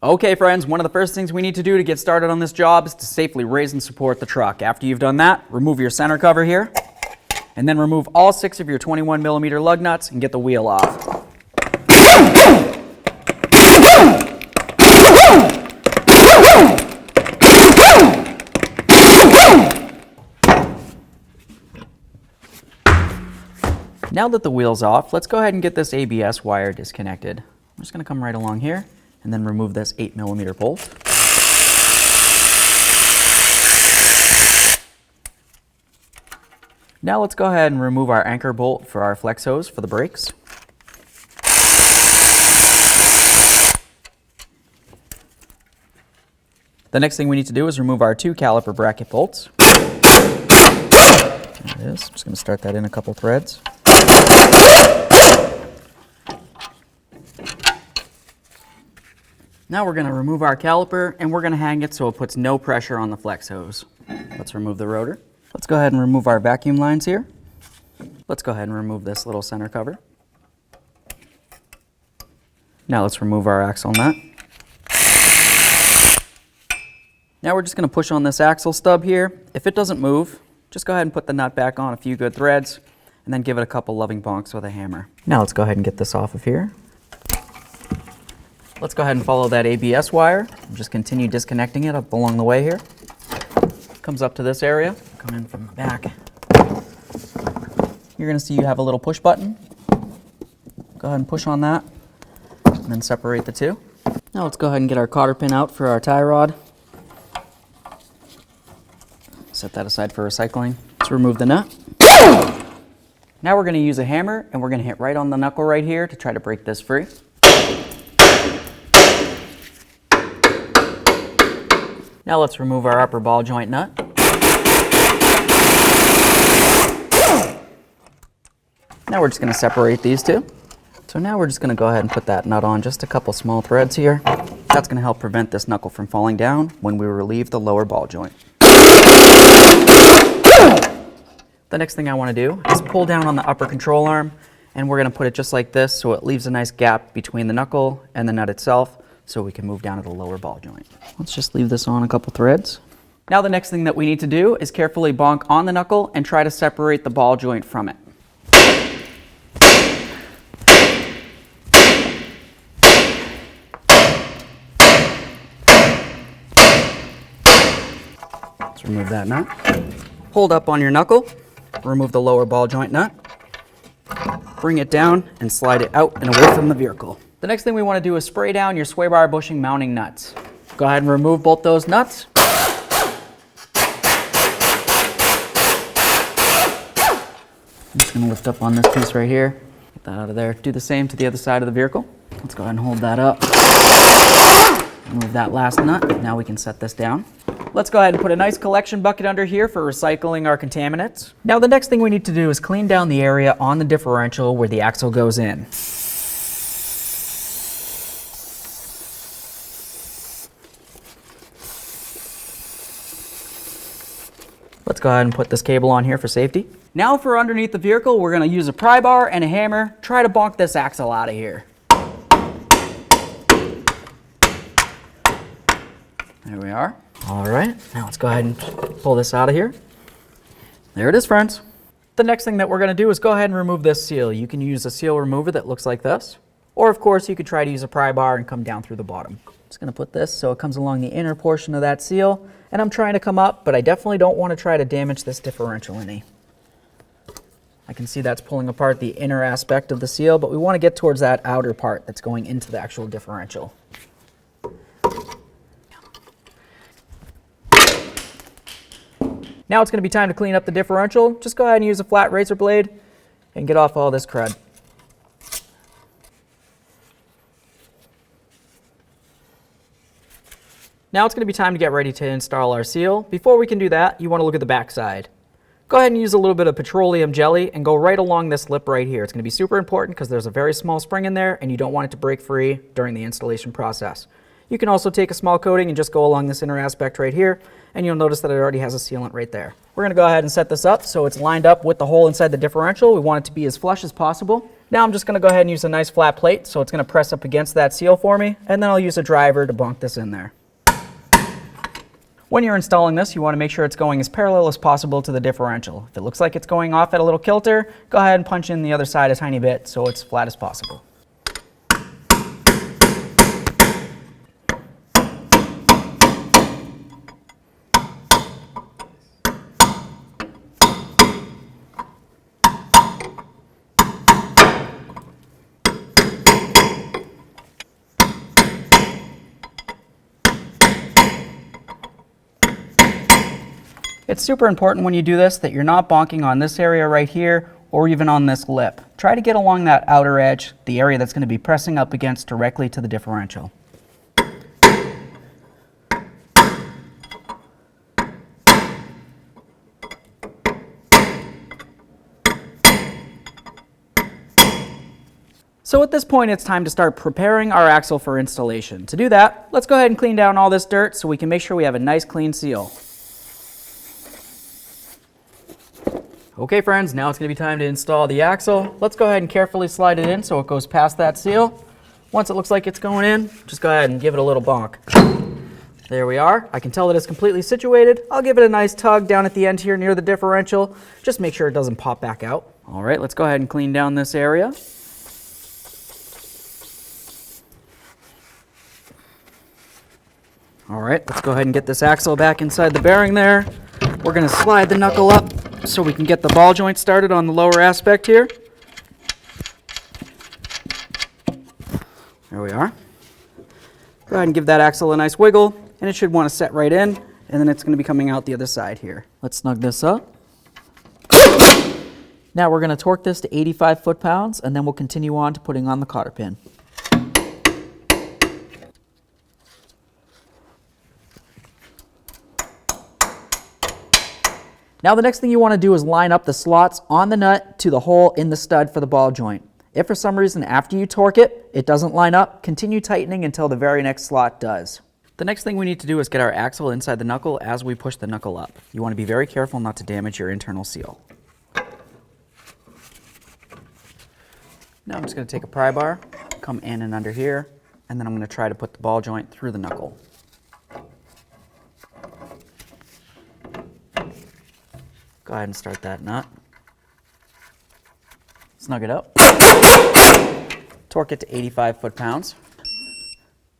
Okay friends, one of the first things we need to do to get started on this job is to safely raise and support the truck. After you've done that, remove your center cover here, and then remove all 6 of your 21mm lug nuts and get the wheel off. Now that the wheel's off, let's go ahead and get this ABS wire disconnected. I'm just going to come right along here and then remove this 8mm bolt. Now let's go ahead and remove our anchor bolt for our flex hose for the brakes. The next thing we need to do is remove our 2 caliper bracket bolts. There it is. I'm just going to start that in a couple threads. Now we're going to remove our caliper and we're going to hang it so it puts no pressure on the flex hose. Let's remove the rotor. Let's go ahead and remove our vacuum lines here. Let's go ahead and remove this little center cover. Now let's remove our axle nut. Now we're just going to push on this axle stub here. If it doesn't move, just go ahead and put the nut back on a few good threads and then give it a couple loving bonks with a hammer. Now let's go ahead and get this off of here. Let's go ahead and follow that ABS wire. Just continue disconnecting it up along the way here. Comes up to this area. Come in from the back. You're going to see you have a little push button. Go ahead and push on that and then separate the two. Now let's go ahead and get our cotter pin out for our tie rod. Set that aside for recycling. Let's remove the nut. Now we're going to use a hammer and we're going to hit right on the knuckle right here to try to break this free. Now let's remove our upper ball joint nut. Now we're just going to separate these two. So now we're just going to go ahead and put that nut on just a couple small threads here. That's going to help prevent this knuckle from falling down when we relieve the lower ball joint. The next thing I want to do is pull down on the upper control arm, and we're going to put it just like this so it leaves a nice gap between the knuckle and the nut itself so we can move down to the lower ball joint. Let's just leave this on a couple threads. Now the next thing that we need to do is carefully bonk on the knuckle and try to separate the ball joint from it. Let's remove that nut. Hold up on your knuckle, remove the lower ball joint nut, bring it down and slide it out and away from the vehicle. The next thing we want to do is spray down your sway bar bushing mounting nuts. Go ahead and remove both those nuts. I'm just going to lift up on this piece right here. Get that out of there. Do the same to the other side of the vehicle. Let's go ahead and hold that up. Remove that last nut. Now we can set this down. Let's go ahead and put a nice collection bucket under here for recycling our contaminants. Now the next thing we need to do is clean down the area on the differential where the axle goes in. Let's go ahead and put this cable on here for safety. Now for underneath the vehicle, we're going to use a pry bar and a hammer. Try to bonk this axle out of here. There we are. All right, now let's go ahead and pull this out of here. There it is, friends. The next thing that we're going to do is go ahead and remove this seal. You can use a seal remover that looks like this. Or of course, you could try to use a pry bar and come down through the bottom. Just going to put this so it comes along the inner portion of that seal. And I'm trying to come up, but I definitely don't want to try to damage this differential any. I can see that's pulling apart the inner aspect of the seal, but we want to get towards that outer part that's going into the actual differential. Now it's going to be time to clean up the differential. Just go ahead and use a flat razor blade and get off all this crud. Now it's going to be time to get ready to install our seal. Before we can do that, you want to look at the back side. Go ahead and use a little bit of petroleum jelly and go right along this lip right here. It's going to be super important because there's a very small spring in there and you don't want it to break free during the installation process. You can also take a small coating and just go along this inner aspect right here, and you'll notice that it already has a sealant right there. We're going to go ahead and set this up so it's lined up with the hole inside the differential. We want it to be as flush as possible. Now I'm just going to go ahead and use a nice flat plate, so it's going to press up against that seal for me, and then I'll use a driver to bunk this in there. When you're installing this, you want to make sure it's going as parallel as possible to the differential. If it looks like it's going off at a little kilter, go ahead and punch in the other side a tiny bit so it's flat as possible. It's super important when you do this that you're not bonking on this area right here or even on this lip. Try to get along that outer edge, the area that's going to be pressing up against directly to the differential. So at this point, it's time to start preparing our axle for installation. To do that, let's go ahead and clean down all this dirt so we can make sure we have a nice clean seal. Okay friends, now it's going to be time to install the axle. Let's go ahead and carefully slide it in so it goes past that seal. Once it looks like it's going in, just go ahead and give it a little bonk. There we are. I can tell that it's completely situated. I'll give it a nice tug down at the end here near the differential. Just make sure it doesn't pop back out. All right, let's go ahead and clean down this area. All right, let's go ahead and get this axle back inside the bearing there. We're going to slide the knuckle up so we can get the ball joint started on the lower aspect here. There we are. Go ahead and give that axle a nice wiggle, and it should want to set right in, and then it's going to be coming out the other side here. Let's snug this up. Now we're going to torque this to 85 foot-pounds, and then we'll continue on to putting on the cotter pin. Now the next thing you want to do is line up the slots on the nut to the hole in the stud for the ball joint. If for some reason after you torque it, it doesn't line up, continue tightening until the very next slot does. The next thing we need to do is get our axle inside the knuckle as we push the knuckle up. You want to be very careful not to damage your internal seal. Now I'm just going to take a pry bar, come in and under here, and then I'm going to try to put the ball joint through the knuckle. Go ahead and start that nut. Snug it up. Torque it to 85 foot-pounds.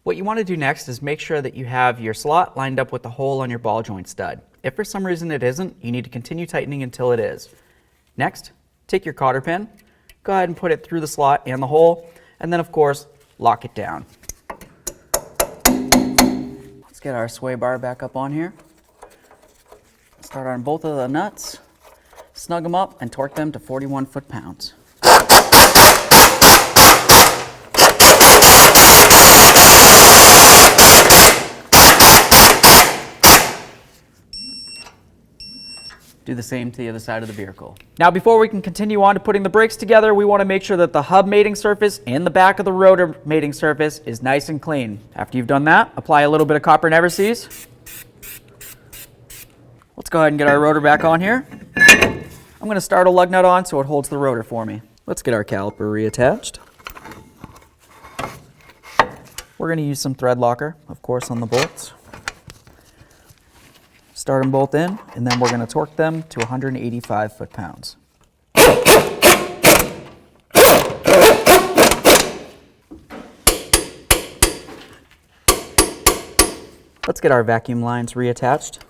What you want to do next is make sure that you have your slot lined up with the hole on your ball joint stud. If for some reason it isn't, you need to continue tightening until it is. Next, take your cotter pin, go ahead and put it through the slot and the hole, and then of course, lock it down. Let's get our sway bar back up on here. Start on both of the nuts, snug them up, and torque them to 41 foot-pounds. Do the same to the other side of the vehicle. Now before we can continue on to putting the brakes together, we want to make sure that the hub mating surface and the back of the rotor mating surface is nice and clean. After you've done that, apply a little bit of copper never seize. Let's go ahead and get our rotor back on here. I'm going to start a lug nut on so it holds the rotor for me. Let's get our caliper reattached. We're going to use some thread locker, of course, on the bolts. Start them both in, and then we're going to torque them to 185 foot-pounds. Let's get our vacuum lines reattached.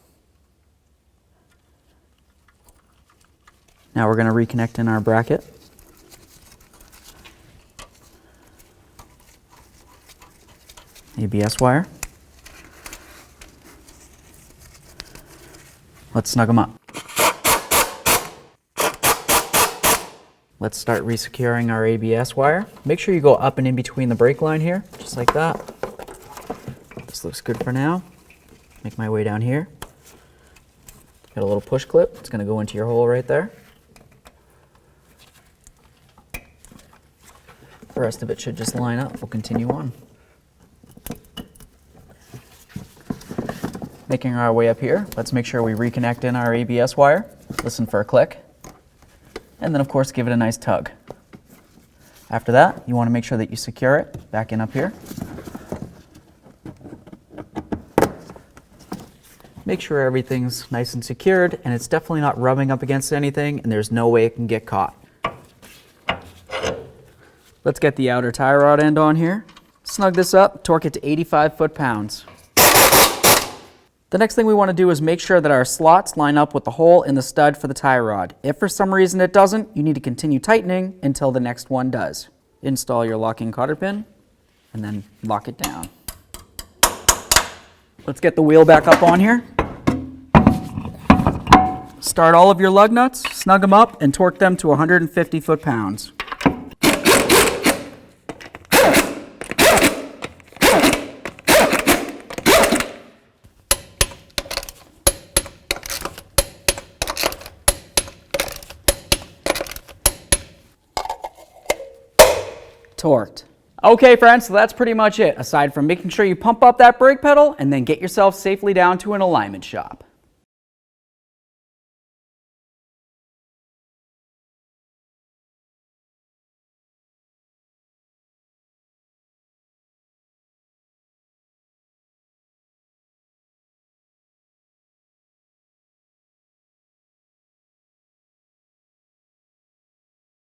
Now we're going to reconnect in our bracket. ABS wire. Let's snug them up. Let's start resecuring our ABS wire. Make sure you go up and in between the brake line here, just like that. This looks good for now. Make my way down here. Got a little push clip. It's going to go into your hole right there. The rest of it should just line up. We'll continue on. Making our way up here, let's make sure we reconnect in our ABS wire, listen for a click, and then of course give it a nice tug. After that, you want to make sure that you secure it back in up here. Make sure everything's nice and secured and it's definitely not rubbing up against anything and there's no way it can get caught. Let's get the outer tie rod end on here. Snug this up, torque it to 85 foot-pounds. The next thing we want to do is make sure that our slots line up with the hole in the stud for the tie rod. If for some reason it doesn't, you need to continue tightening until the next one does. Install your locking cotter pin and then lock it down. Let's get the wheel back up on here. Start all of your lug nuts, snug them up, and torque them to 150 foot-pounds. Torqued. Okay friends, so that's pretty much it, aside from making sure you pump up that brake pedal and then get yourself safely down to an alignment shop.